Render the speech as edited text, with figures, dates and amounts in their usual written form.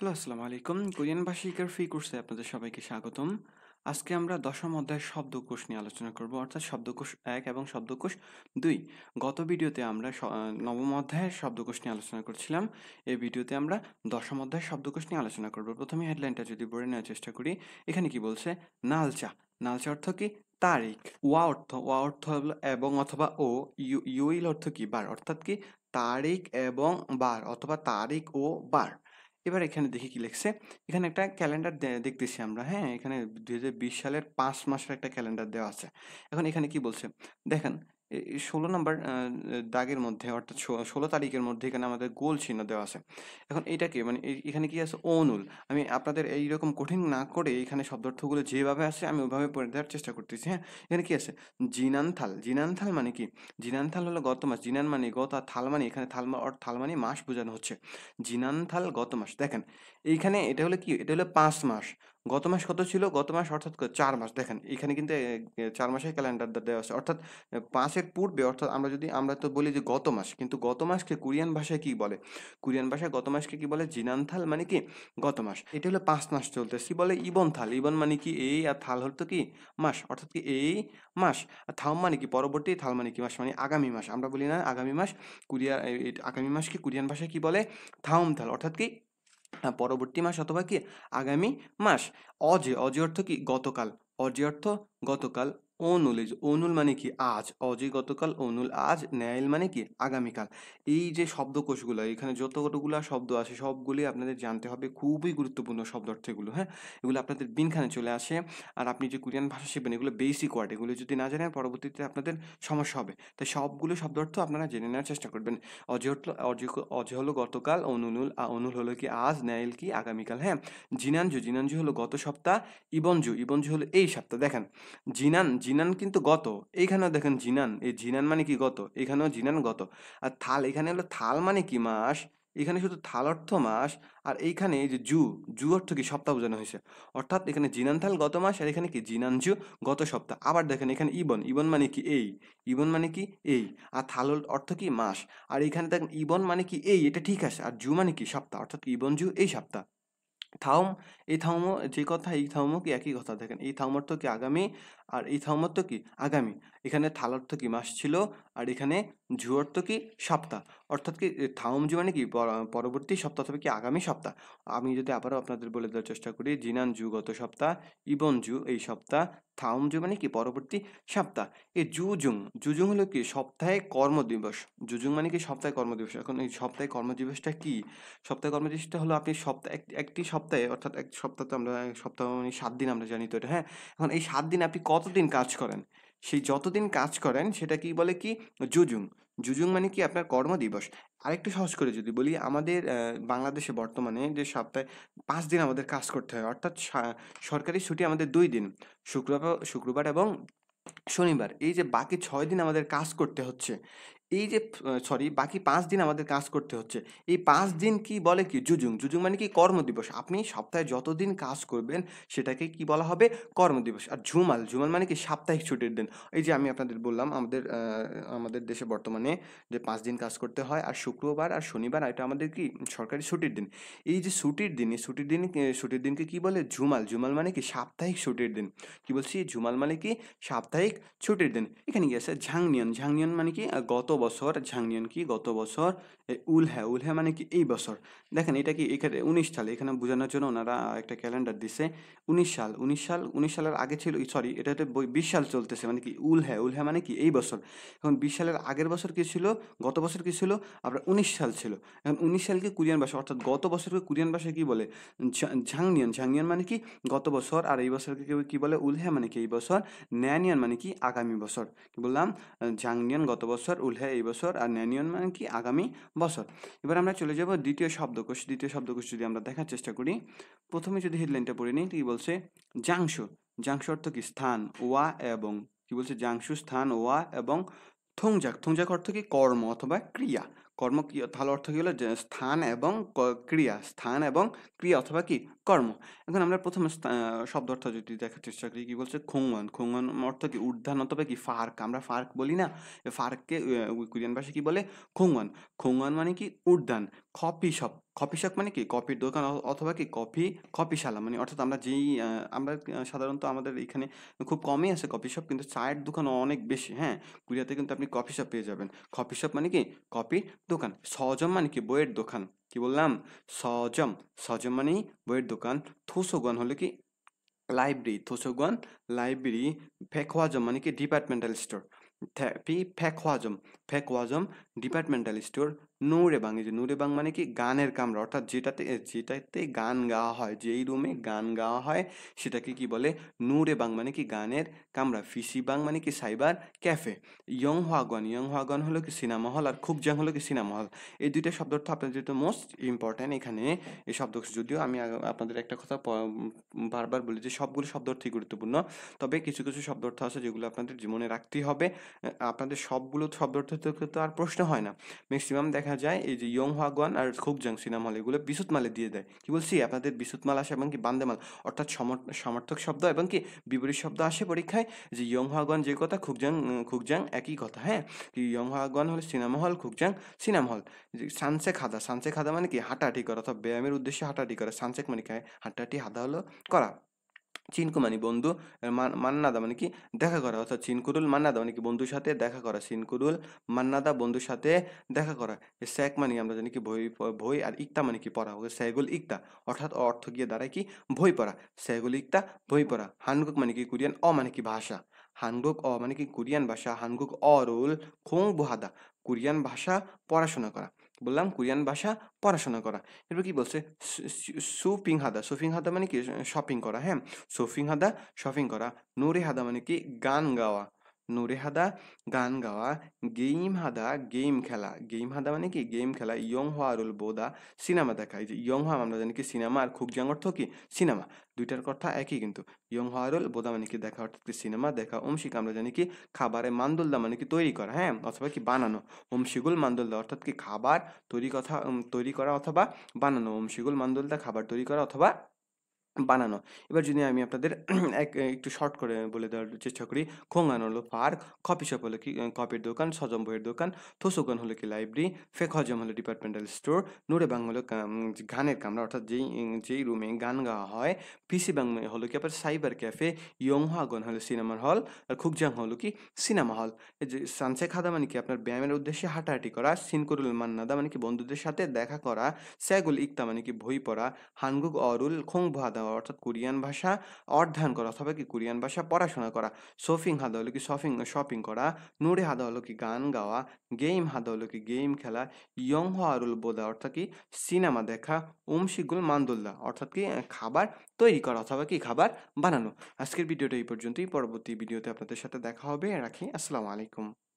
Hello, আসসালামু আলাইকুম। Korean ভাষিকের free কোর্সে আপনাদের সবাইকে স্বাগতম। আজকে আমরা দশম অধ্যায়ের শব্দকোষ নিয়ে আলোচনা করব, অর্থাৎ শব্দকোষ ১ এবং শব্দকোষ ২। গত ভিডিওতে আমরা নবম অধ্যায়ের শব্দকোষ নিয়ে আলোচনা করছিলাম। এই ভিডিওতে আমরা দশম অধ্যায়ের শব্দকোষ নিয়ে আলোচনা করব। প্রথমে হেডলাইনটা যদি পড়ে নেওয়ার চেষ্টা করি, এখানে কি বলছে? নালচা। নালচা অর্থ কি? তারিখ। ওয়া অর্থ হলো এবং অথবা ও। ইউইল অর্থ কি? বার। অর্থাৎ কি? তারিখ এবং বার, অথবা তারিখ ও বার। এবার এখানে দেখি কি লিখছে। এখানে একটা ক্যালেন্ডার দেখতেছি আমরা, হ্যাঁ? এখানে ২০২০ সালের ৫ মাসের একটা ক্যালেন্ডার দেওয়া আছে। এখন এখানে কি বলছে? দেখেন, ১৬ নাম্বার দাগের মধ্যে, অর্থাৎ ১৬ তারিখের মধ্যে এখানে আমাদের গোল চিহ্ন দেওয়া আছে। এখন এইটাকে মানে এখানে কি আছে? অনূল। আমি আপনাদের এইরকম কঠিন না করে এখানে শব্দার্থগুলো যেভাবে আছে আমি ওইভাবে পড়ে দেওয়ার চেষ্টা করতেছি, হ্যাঁ? এখানে কি আছে? জিনানথাল। জিনানথাল মানে কি? জিনানথাল হলো গত মাস। জিনান মানে গত, আর থাল মানে এখানে থাল মানে মাস বোঝানো হচ্ছে। জিনানথাল গত মাস। দেখেন, এইখানে এটা হলো কি? এটা হলো ৫ মাস। গত মাস কত ছিল? গত মাস অর্থাৎ ৪ মাস। দেখেন এখানে কিন্তু ৪ মাসের ক্যালেন্ডারটা দেওয়া আছে। অর্থাৎ ৫ এর পূর্বে, অর্থাৎ আমরা তো বলি যে গত মাস। কিন্তু গত মাসকে কোরিয়ান ভাষায় কি বলে? কোরিয়ান ভাষায় গত মাসকে কি বলে? জিনানথাল মানে কি? গত মাস। এটা হলো ৫ মাস চলতেছে। কি বলে? ইবনথাল। ইবন মানে কি? এই, আর থাল হলো কি? মাস। অর্থাৎ কি? এই মাস। আর থাম মানে কি? পরবর্তী। থাল মানে কি? মাস মানে আগামী মাস। আমরা বলি না আগামী মাস? আগামী মাসকে কোরিয়ান ভাষায় কি বলে? থাউমথাল। অর্থাৎ কি? পরবর্তী মাস অথবা কি? আগামী মাস। অজে অর্থ কি? গতকাল। অজে অর্থ গতকাল। অনুল মানে কি? আজ। অজে গতকাল, অনুল আজ, ন্যাইল মানে কি? আগামীকাল। এই যে শব্দকোষগুলো, এখানে যতগুলা শব্দ আছে সবগুলি আপনাদের জানতে হবে। খুবই গুরুত্বপূর্ণ শব্দার্থ এগুলো, হ্যাঁ? এগুলো আপনাদের বিনখানে চলে আসে। আর আপনি যে কোরিয়ান ভাষা শিখবেন, এগুলো বেসিক ওয়ার্ড। এগুলো যদি না জানেন পরবর্তীতে আপনাদের সমস্যা হবে। তাই সবগুলো শব্দার্থ আপনারা জেনে নেওয়ার চেষ্টা করবেন। অজে হলো গতকাল, অনুল হলো কি? আজ, ন্যাইল কি? আগামীকাল, হ্যাঁ? জিনানজু হলো গত সপ্তাহ। ইবনজু হলো এই সপ্তাহ। দেখেন, জিনান কিন্তু গত। এইখানেও দেখেন জিনান, এই জিনান মানে কি? গত। এখানেও জিনান গত। আর থাল, এখানে হলো থাল মানে কি? মাস। এখানে শুধু থাল অর্থ মাস। আর এইখানে এই যে জু অর্থ কি? সপ্তাহ বোঝানো হয়েছে। অর্থাৎ এখানে জিনানথাল গত মাস, আর এখানে কি? জিনানজু গত সপ্তাহ। আবার দেখেন এখানে ইবন মানে কি? এই। ইবন মানে কি? এই। আর থাল অর্থ কি? মাস। আর এখানে দেখেন ইবন মানে কি? এই, এটা ঠিক আছে। আর জু মানে কি? সপ্তাহ। অর্থাৎ ইবন জু এই সপ্তাহ। থাউম, এই থাউমও যে কথা, এই থাউমও কি? একই কথা। দেখেন, এই থাউম অর্থ কি? আগামী। আর এই থাউম অর্থ কি? আগামী। এখানে থাল অর্থ কি? মাস ছিল। আর এখানে জু অর্থ কি? সপ্তাহ। অর্থাৎ কি? থাউম জু মানে কি? পরবর্তী সপ্তাহ অথবা কি? আগামী সপ্তাহ। আমি যদি আবারও আপনাদের বলে দেওয়ার চেষ্টা করি, জিনান জু গত সপ্তাহ, ইবন জু এই সপ্তাহ, থাউম জু মানে কি? পরবর্তী সপ্তাহ। এই জুজুং হলো কি? সপ্তাহে কর্মদিবস। জুজুং মানে কি? সপ্তাহে কর্মদিবস। এখন এই সপ্তাহে কর্মদিবসটা কি? সপ্তাহে কর্মদিবসটা হলো আপনি একটি সপ্তাহে, অর্থাৎ এক সপ্তাহ, তো আমরা সপ্তাহ মানে ৭ দিন আমরা জানি তো এটা, হ্যাঁ? এখন এই ৭ দিন আপনি কতদিন কাজ করেন? সেই যতদিন কাজ করেন সেটা কি বলে কি? জুজুং। জুজুং মানে কি? আপনার কর্মদিবস। আরেকটু সহজ করে যদি বলি, আমাদের বাংলাদেশে বর্তমানে যে সপ্তাহে ৫ দিন আমাদের কাজ করতে হয়, অর্থাৎ সরকারি ছুটি আমাদের ২ দিন। শুক্রবার এবং শনিবার। এই যে বাকি ৬ দিন আমাদের কাজ করতে হচ্ছে। এই যে বাকি ৫ দিন আমাদের কাজ করতে হচ্ছে। এই ৫ দিন কি বলে কি? জুজুং। জুজুং মানে কি? কর্মদিবস। আপনি সপ্তাহে যতদিন কাজ করবেন সেটাকে কি বলা হবে? কর্মদিবস। আর ঝুমাল মানে কি? সাপ্তাহিক ছুটির দিন। এই যে আমি আপনাদের বললাম, আমাদের দেশে বর্তমানে যে ৫ দিন কাজ করতে হয়, আর শুক্রবার আর শনিবার এটা আমাদের কি? সরকারি ছুটির দিন। এই যে ছুটির দিন, এই ছুটির দিনকে কি বলে? ঝুমাল। ঝুমাল মানে কি? সাপ্তাহিক ছুটির দিন। কি বলছি? ঝুমাল মানে কি? সাপ্তাহিক ছুটির দিন। এখানে কি আছে? ঝাংনিয়ন। ঝাংনিয়ন মানে কি? গত বছর। ঝাংনিয়ন কি? গত বছর। উলহ্যা মানে কি? এই বছর। দেখেন এটা কি? এখানে ১৯ সাল। এখানে বোঝানোর জন্য ওনারা একটা ক্যালেন্ডার দিছে। ১৯ সালের আগে ছিল, সরি, এটাতে ২০ সাল চলতেছে মানে কি? উলহ্যা মানে কি? এই বছর। এখন ২০ সালের আগের বছর কি ছিল? গত বছর কি ছিল? আপনার ১৯ সাল ছিল। এখন ১৯ সালকে কোরিয়ান ভাষা, অর্থাৎ গত বছরকে কোরিয়ান ভাষায় কি বলে? ঝাংনিয়ন। ঝাংনিয়ন মানে কি? গত বছর। আর এই বছরকে কেউ কি বলে? উলহ্যা মানে কি? এই বছর। ন্যানিয়ন মানে কি? আগামী বছর। কি বললাম? জাংনিয়ন গত বছর, উলহ্যা এই বছর, আর ন্যানিয়ন মানে কি? আগামী বছর। এবার আমরা চলে যাব দ্বিতীয় শব্দকোষ। দ্বিতীয় শব্দকোষ যদি আমরা দেখার চেষ্টা করি, প্রথমে যদি হেডলাইনটা পড়ে নিই, কি বলছে? জাংশু। জাংশু অর্থ কি? স্থান। ওয়া এবং, কি বলছে? জাংশু স্থান, ওয়া এবং থংজাক। থংজাক অর্থ কি? কর্ম অথবা ক্রিয়া। কর্ম কি? তাহলে অর্থ কি হলো? যে স্থান এবং ক্রিয়া। স্থান এবং ক্রিয়া অথবা কি? কর্ম। এখন আমরা প্রথমে শব্দ অর্থ যদি দেখার চেষ্টা করি, কি বলছে? খোংওয়ান। খোংওয়ান অর্থ কি? উদ্যান অথবা কি? ফার্ক। আমরা ফার্ক বলি না? ফার্ককে কোরিয়ান ভাষায় কি বলে? খোংওয়ান। খোংওয়ান মানে কি? উদ্যান। কফি শপ মানে কি কফির দোকান অথবা কি কফিশালা মানে অর্থাৎ আমরা যেই আমরা সাধারণত আমাদের এখানে খুব কমই আছে কফি শপ কিন্তু চায়ের দোকান অনেক বেশি হ্যাঁ কোরিয়াতে কিন্তু আপনি কফি শপ পেয়ে যাবেন কফি শপ মানে কি কফির দোকান সজম মানে কি বইয়ের দোকান কি বললাম সজম সজম মানে বইয়ের দোকান থুসোগন হলো কি লাইব্রেরি থোসোগন লাইব্রেরি ফেকওয়াজম মানে কি ডিপার্টমেন্টাল স্টোর ফেকওয়াজম ফেকওয়াজম ডিপার্টমেন্টাল স্টোর নুরেবাং এই যে নুরেবাং মানে কি গানের কামরা অর্থাৎ যেটাতে গান গাওয়া হয় যেই রুমে গান গাওয়া হয় সেটাকে কি বলে নুরেবাং মানে কি গানের কামরা ফিসিবাং মানে কি সাইবার ক্যাফে ইয়ং হওয়াগন হলো কি সিনেমা হল আর খুবজাং হলো কি সিনেমা হল এই দুইটা শব্দ অর্থ আপনাদের যেহেতু মোস্ট ইম্পর্ট্যান্ট এখানে এই শব্দ যদিও আমি আপনাদের একটা কথা বারবার বলি যে সবগুলো শব্দ অর্থই গুরুত্বপূর্ণ তবে কিছু কিছু শব্দ অর্থ আছে যেগুলো আপনাদের জীবনে রাখতেই হবে আপনাদের সবগুলো শব্দ অর্থ থেকে তো আর প্রশ্ন হয় না ম্যাক্সিমাম দেখা যায় এই যে ইয়ং হওয়াগন আর খুবজাং সিনেমা হল এগুলো বিশুতমালে দিয়ে দেয় কি বলছি আপনাদের বিশুতমাল আসে এবং কি বান্দেমাল অর্থাৎ সমর্থক শব্দ এবং কি বিপরীত শব্দ আসে পরীক্ষায় যে ইয়ং হওয়াগন যে কথা খুকজাং একই কথা হ্যাঁ কি ইয়ং হওয়াগন হল সিনেমা হল খুকজাং সিনেমা হল সানসে খাদা মানে কি হাঁটাহাঁটি করা অথবা ব্যায়ামের উদ্দেশ্যে হাঁটাহাঁটি করা সানসেক মানে কি হাঁটাহাঁটি হাদা হলো করা চিনকু মানে বন্ধু মান্নাদা মানে কি দেখা করা অর্থাৎ চিনকুরুল মান্নাদা মানে কি বন্ধুর সাথে দেখা করা চিনকুরুল মান্নাদা বন্ধুর সাথে দেখা করা স্যাক মানে আমরা জানি কি বই আর ইকতা মানে কি পড়া ওকে স্যাগুল ইকতা অর্থাৎ অর্থ গিয়ে দাঁড়ায় কি বই পড়া স্যাগুল ইকতা বই পড়া হানগুক মানে কি কোরিয়ান মানে কি ভাষা হানগুক মানে কি কোরিয়ান ভাষা হানগুক রোল খোং বুহাদা কোরিয়ান ভাষা পড়াশোনা করা বললাম কোরিয়ান ভাষা পড়াশোনা করা এরপর কি বলছে সুফিং হাদা মানে কি শপিং করা হ্যাঁ সুফিং হাদা শপিং করা নুরে হাদা মানে কি গান গাওয়া নুরে হাদা গান গাওয়া গেম খেলা গেম হাদা মানে কি গেম খেলা ইয়ং হওয়ারুল বোদা সিনেমা দেখা এই যে ইয়ং হওয়া আমরা জানি কি সিনেমা আর খুকজাং অর্থ কি সিনেমা দুইটার কথা একই কিন্তু ইয়ং হওয়ারুল বোদা মানে কি দেখা অর্থাৎ কি সিনেমা দেখা ওমশিক আমরা জানি কি খাবারে মান্দুলদা মানে কি তৈরি করা হ্যাঁ অথবা কি বানানো ওমশিগুল মান্দুলদা অর্থাৎ কি খাবার তৈরি করা অথবা বানানো ওমশিগুল মান্দুলদা খাবার তৈরি করা অথবা বানানো এবার যদি আমি আপনাদের একটু শর্ট করে বলে দেওয়ার চেষ্টা করি খোঙ্গান হলো পার্ক কফি শপ হলো কি কফির দোকান সজম বইয়ের দোকান থোসোগান হলো কি লাইব্রেরি ফেক হজম হলো ডিপার্টমেন্টাল স্টোর নুরেবাং হলো গানের কামরা অর্থাৎ যেই রুমে গান গাওয়া হয় পিসি বাং হলো কি আবার সাইবার ক্যাফে ইয়ংহাগন হলো সিনেমার হল আর খুকজাং হলো কি সিনেমা হল এই যে সানসে খাদা মানে কি আপনার ব্যায়ামের উদ্দেশ্যে হাঁটাহাঁটি করা সিনকুরুল মান্নাদা মানে কি বন্ধুদের সাথে দেখা করা স্যাগুল ইকতা মানে কি বই পড়া হানগুক অরুল খোং ভাদা অর্থাৎ কোরিয়ান ভাষা অধ্যয়ন করা অথবা কি কোরিয়ান ভাষা পড়াশোনা করা সোফিং হাদা হলো কি শপিং করা নুরে হাদা হলো কি গান গাওয়া গেম হাদা হলো কি গেম খেলা ইয়ং হারুল বোদা অর্থাৎ কি সিনেমা দেখা উমশিগুল মান্দুল্লাহ অর্থাৎ কি খাবার তৈরি করা অথবা কি খাবার বানানো আজকের ভিডিওটা এই পর্যন্তই পরবর্তী ভিডিওতে আপনাদের সাথে দেখা হবে রাখি আসসালামু আলাইকুম